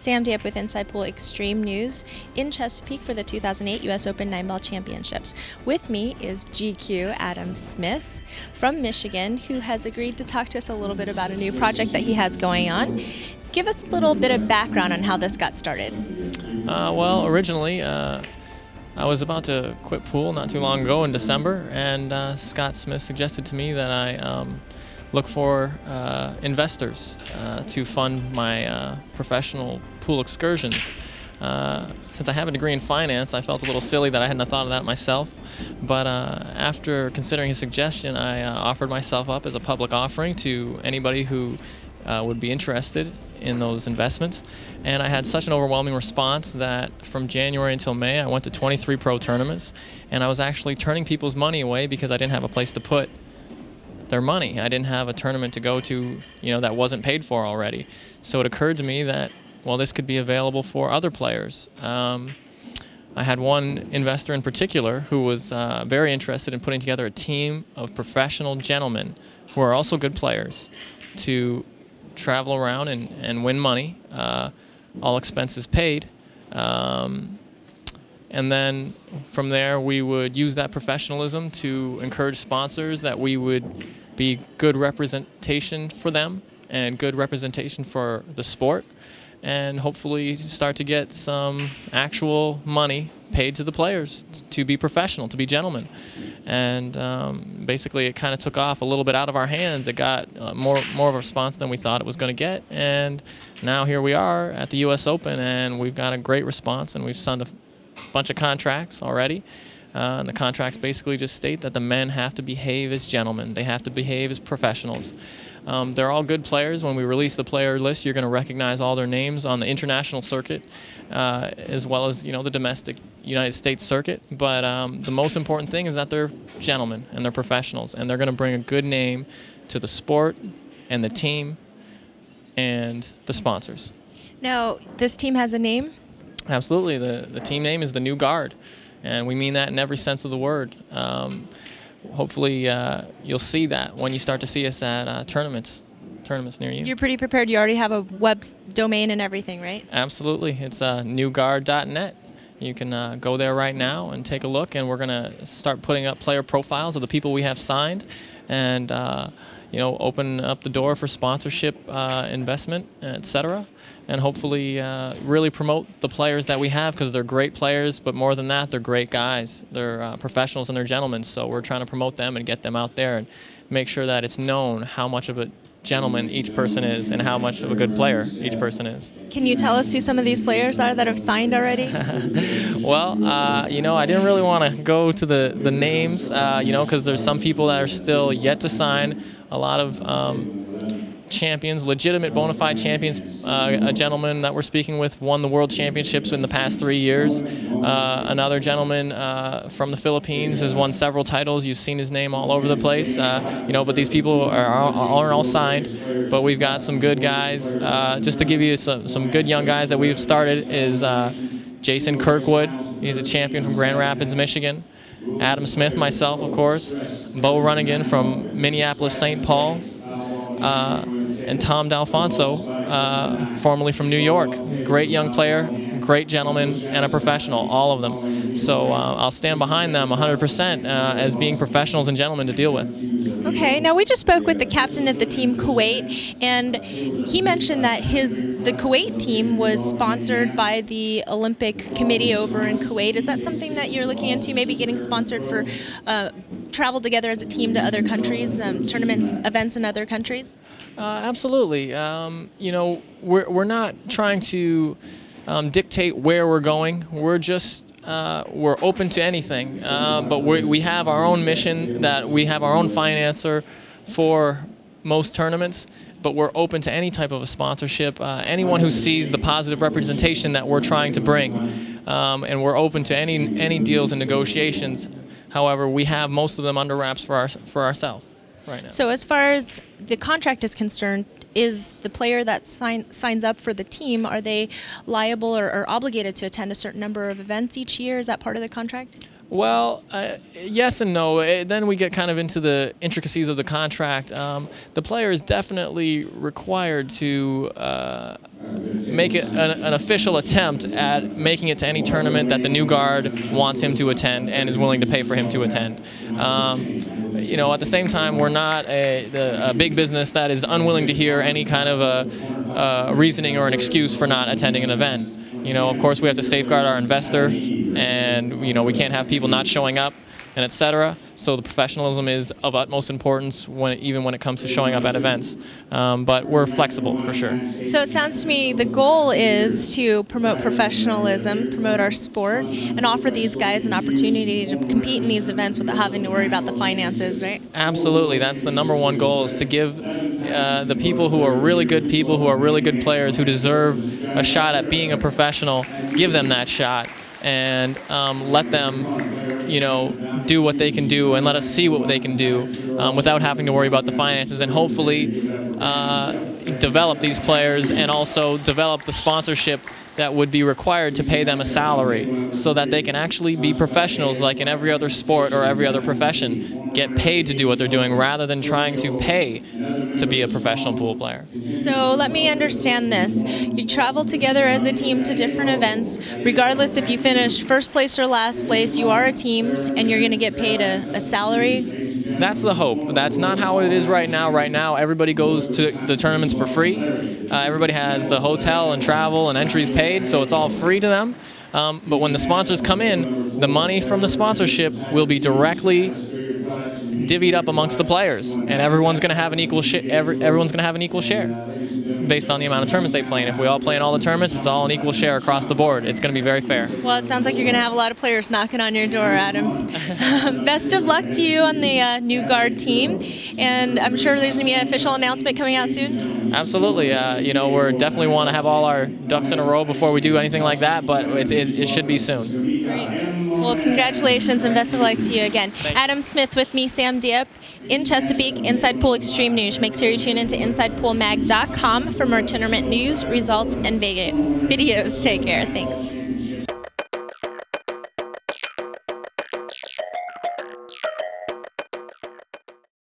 Sam Damp with Inside Pool Extreme News in Chesapeake for the 2008 U.S. Open 9-Ball Championships. With me is GQ Adam Smith from Michigan, who has agreed to talk to us a little bit about a new project that he has going on. Give us a little bit of background on how this got started. Well, originally, I was about to quit pool not too long ago in December, and Scott Smith suggested to me that I look for investors to fund my professional pool excursions. Since I have a degree in finance, I felt a little silly that I hadn't thought of that myself, but after considering his suggestion, I offered myself up as a public offering to anybody who would be interested in those investments, and I had such an overwhelming response that from January until May I went to 23 pro tournaments, and I was actually turning people's money away because I didn't have a place to put their money. I didn't have a tournament to go to, that wasn't paid for already. So it occurred to me that, well, this could be available for other players. I had one investor in particular who was very interested in putting together a team of professional gentlemen who are also good players to travel around and win money, all expenses paid. And then from there we would use that professionalism to encourage sponsors that we would be good representation for them and good representation for the sport, and hopefully start to get some actual money paid to the players to be professional, to be gentlemen. And basically it kind of took off a little bit out of our hands. It got more of a response than we thought it was going to get, and now here we are at the U.S. Open, and we've got a great response, and we've signed a bunch of contracts already. And the contracts basically just state that the men have to behave as gentlemen. They have to behave as professionals. They're all good players. When we release the player list, you're going to recognize all their names on the international circuit, as well as the domestic United States circuit. But the most important thing is that they're gentlemen and they're professionals, and they're going to bring a good name to the sport and the team and the sponsors. Now, this team has a name? Absolutely. The team name is the New Guard, and we mean that in every sense of the word. Hopefully you'll see that when you start to see us at tournaments near you. You're pretty prepared. You already have a web domain and everything, right? Absolutely. It's newguard.net. You can go there right now and take a look, and we're going to start putting up player profiles of the people we have signed, and open up the door for sponsorship, investment, etc., and hopefully really promote the players that we have, because they're great players, but more than that, they're great guys. They're professionals and they're gentlemen, so we're trying to promote them and get them out there and make sure that it's known how much of a gentleman each person is and how much of a good player each person is. Can you tell us who some of these players are that have signed already? Well, I didn't really want to go to the names, because there's some people that are still yet to sign. A lot of champions, legitimate bona fide champions. A gentleman that we're speaking with won the World Championships in the past 3 years. Another gentleman from the Philippines has won several titles. You've seen his name all over the place. But these people aren't all signed. But we've got some good guys. Just to give you some good young guys that we've started is Jason Kirkwood. He's a champion from Grand Rapids, Michigan. Adam Smith, myself, of course. Bo Runnigan from Minneapolis, St. Paul. And Tom D'Alfonso, formerly from New York. Great young player, great gentleman, and a professional, all of them. So I'll stand behind them 100% as being professionals and gentlemen to deal with. Okay, now we just spoke with the captain of the team, Kuwait, and he mentioned that the Kuwait team was sponsored by the Olympic Committee over in Kuwait. Is that something that you're looking into, maybe getting sponsored for travel together as a team to other countries, tournament events in other countries? Absolutely. We're not trying to dictate where we're going. We're just we're open to anything. But we have our own mission, that we have our own financer for most tournaments. But we're open to any type of a sponsorship. Anyone who sees the positive representation that we're trying to bring, and we're open to any deals and negotiations. However, we have most of them under wraps for ourselves right now. So as far as the contract is concerned, is the player that signs up for the team, are they liable or obligated to attend a certain number of events each year? Is that part of the contract? Well, yes and no. Then we get kind of into the intricacies of the contract. The player is definitely required to make it an official attempt at making it to any tournament that the new guard wants him to attend and is willing to pay for him to attend. At the same time, we're not a big business that is unwilling to hear any kind of a reasoning or an excuse for not attending an event. Of course, we have to safeguard our investor, and we can't have people not showing up, and etc. So the professionalism is of utmost importance even when it comes to showing up at events. But we're flexible for sure. So it sounds to me the goal is to promote professionalism, promote our sport, and offer these guys an opportunity to compete in these events without having to worry about the finances, right? Absolutely. That's the number one goal, is to give the people who are really good people, who are really good players, who deserve a shot at being a professional, give them that shot and let them do what they can do, and let us see what they can do without having to worry about the finances, and hopefully develop these players and also develop the sponsorship that would be required to pay them a salary so that they can actually be professionals like in every other sport or every other profession, get paid to do what they're doing rather than trying to pay to be a professional pool player. So let me understand this. You travel together as a team to different events. Regardless if you finish first place or last place, you are a team and you're going to get paid a salary? That's the hope. That's not how it is right now. Right now, everybody goes to the tournaments for free. Everybody has the hotel and travel and entries paid, so it's all free to them. But when the sponsors come in, the money from the sponsorship will be directly divvied up amongst the players, and everyone's going to have an equal everyone's going to have an equal share based on the amount of tournaments they play in. If we all play in all the tournaments, it's all an equal share across the board. It's going to be very fair. Well, it sounds like you're going to have a lot of players knocking on your door, Adam. Best of luck to you on the new guard team, and I'm sure there's going to be an official announcement coming out soon. Absolutely. We definitely want to have all our ducks in a row before we do anything like that, but it should be soon. Great. Well, congratulations and best of luck to you again. Thanks. Adam Smith with me, Sam Diep, in Chesapeake, Inside Pool Extreme News. Make sure you tune into InsidePoolMag.com for more tournament news, results, and videos. Take care. Thanks.